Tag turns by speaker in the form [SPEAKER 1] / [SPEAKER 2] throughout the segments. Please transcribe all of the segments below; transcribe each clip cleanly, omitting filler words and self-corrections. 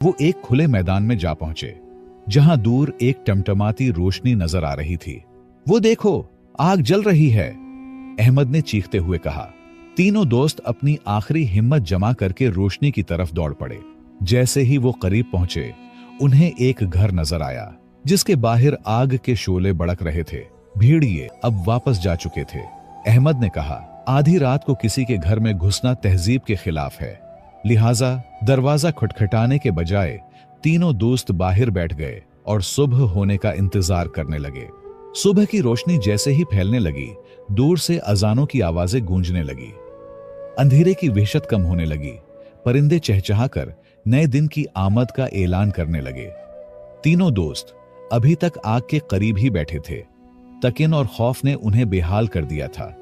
[SPEAKER 1] वो एक खुले मैदान में जा पहुंचे जहां दूर एक टमटमाती रोशनी नजर आ रही थी। वो देखो, आग जल रही है, अहमद ने चीखते हुए कहा। तीनों दोस्त अपनी आखिरी हिम्मत जमा करके रोशनी की तरफ दौड़ पड़े। जैसे ही वो करीब पहुंचे, उन्हें एक घर नजर आया जिसके बाहर आग के शोले बड़क रहे थे। भेड़िए अब वापस जा चुके थे। अहमद ने कहा, आधी रात को किसी के घर में घुसना तहजीब के खिलाफ है, लिहाजा दरवाजा खटखटाने के बजाय तीनों दोस्त बाहर बैठ गए और सुबह होने का इंतजार करने लगे। सुबह की रोशनी जैसे ही फैलने लगी, दूर से अजानों की आवाजें गूंजने लगी। अंधेरे की वहशत कम होने लगी। परिंदे चहचहाकर नए दिन की आमद का ऐलान करने लगे। तीनों दोस्त अभी तक आग के करीब ही बैठे थे। तकिन और खौफ ने उन्हें बेहाल कर दिया था।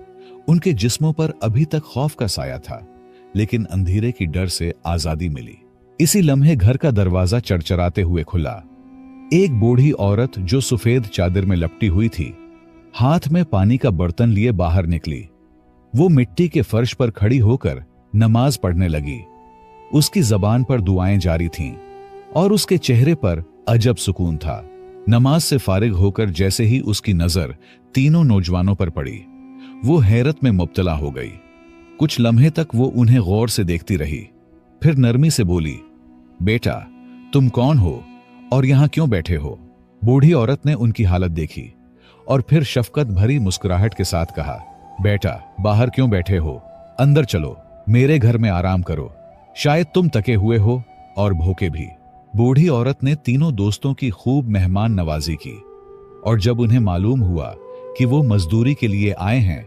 [SPEAKER 1] उनके जिस्मों पर अभी तक खौफ का साया था, लेकिन अंधेरे की डर से आजादी मिली। इसी लम्हे घर का दरवाजा चरचराते हुए खुला। एक बूढ़ी औरत जो सफेद चादर में लपटी हुई थी, हाथ में पानी का बर्तन लिए बाहर निकली। वो मिट्टी के फर्श पर खड़ी होकर नमाज पढ़ने लगी। उसकी जबान पर दुआएं जारी थीं और उसके चेहरे पर अजब सुकून था। नमाज से फारिग होकर जैसे ही उसकी नजर तीनों नौजवानों पर पड़ी, वो हैरत में मुब्तला हो गई। कुछ लम्हे तक वो उन्हें गौर से देखती रही, फिर नरमी से बोली, बेटा, तुम कौन हो और यहां क्यों बैठे हो? बूढ़ी औरत ने उनकी हालत देखी और फिर शफकत भरी मुस्कुराहट के साथ कहा, बेटा, बाहर क्यों बैठे हो? अंदर चलो, मेरे घर में आराम करो। शायद तुम थके हुए हो और भूखे भी। बूढ़ी औरत ने तीनों दोस्तों की खूब मेहमान नवाजी की और जब उन्हें मालूम हुआ कि वो मजदूरी के लिए आए हैं,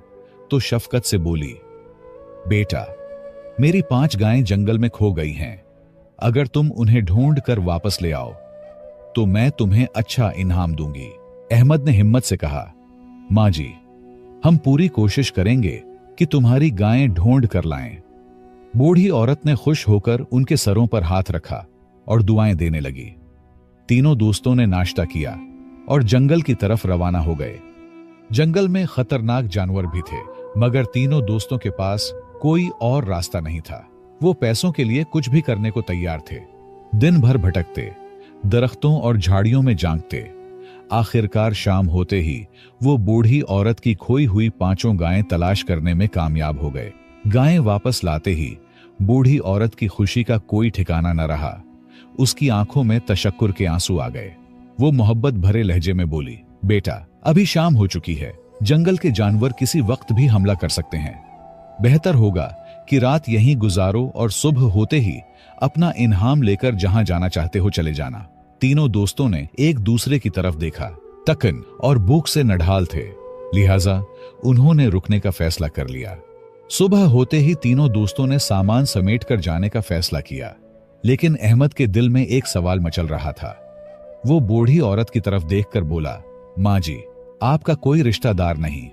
[SPEAKER 1] तो शफकत से बोली, बेटा, मेरी 5 गायें जंगल में खो गई हैं। अगर तुम उन्हें ढूंढ कर वापस ले आओ तो मैं तुम्हें अच्छा इनाम दूंगी। अहमद ने हिम्मत से कहा, माँ जी, हम पूरी कोशिश करेंगे कि तुम्हारी गायें ढूंढ कर लाएं। बूढ़ी औरत ने खुश होकर उनके सरों पर हाथ रखा और दुआएं देने लगी। तीनों दोस्तों ने नाश्ता किया और जंगल की तरफ रवाना हो गए। जंगल में खतरनाक जानवर भी थे, मगर तीनों दोस्तों के पास कोई और रास्ता नहीं था। वो पैसों के लिए कुछ भी करने को तैयार थे। दिन भर भटकते, दरख्तों और झाड़ियों में जांघते। आखिरकार शाम होते ही वो बूढ़ी औरत की खोई हुई 5 गायें तलाश करने में कामयाब हो गए। गायें वापस लाते ही बूढ़ी औरत की खुशी का कोई ठिकाना न रहा। उसकी आंखों में तशक्कुर के आंसू आ गए। वो मोहब्बत भरे लहजे में बोली, बेटा, अभी शाम हो चुकी है। जंगल के जानवर किसी वक्त भी हमला कर सकते हैं। बेहतर होगा कि रात यहीं गुजारो और सुबह होते ही अपना इनाम लेकर जहां जाना चाहते हो चले जाना। तीनों दोस्तों ने एक दूसरे की तरफ देखा। तकन और भूख से नढाल थे, लिहाजा उन्होंने रुकने का फैसला कर लिया। सुबह होते ही तीनों दोस्तों ने सामान समेट कर जाने का फैसला किया, लेकिन अहमद के दिल में एक सवाल मचल रहा था। वो बूढ़ी औरत की तरफ देखकर बोला, माँ जी, आपका कोई रिश्तेदार नहीं।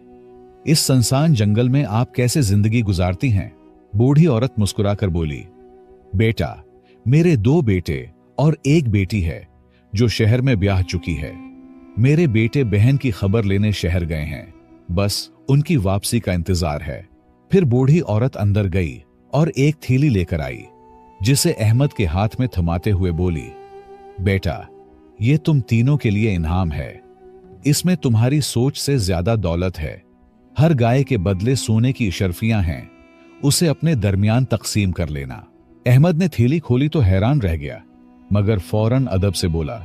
[SPEAKER 1] इस सुनसान जंगल में आप कैसे जिंदगी गुजारती हैं? बूढ़ी औरत मुस्कुराकर बोली, बेटा, मेरे 2 बेटे और 1 बेटी है जो शहर में ब्याह चुकी है। मेरे बेटे बहन की खबर लेने शहर गए हैं, बस उनकी वापसी का इंतजार है। फिर बूढ़ी औरत अंदर गई और एक थैली लेकर आई, जिसे अहमद के हाथ में थमाते हुए बोली, बेटा, ये तुम तीनों के लिए इनाम है। इसमें तुम्हारी सोच से ज्यादा दौलत है। हर गाय के बदले सोने की इशरफियां हैं, उसे अपने दरमियान तकसीम कर लेना। अहमद ने थैली खोली तो हैरान रह गया, मगर फौरन अदब से बोला,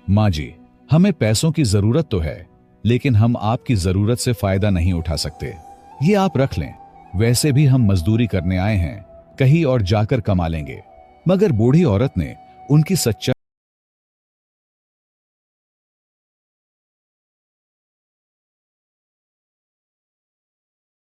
[SPEAKER 1] माँ जी, हमें पैसों की जरूरत तो है, लेकिन हम आपकी जरूरत से फायदा नहीं उठा सकते। ये आप रख लें, वैसे भी हम मजदूरी करने आए हैं, कहीं और जाकर कमा लेंगे। मगर बूढ़ी औरत ने उनकी सच्चाई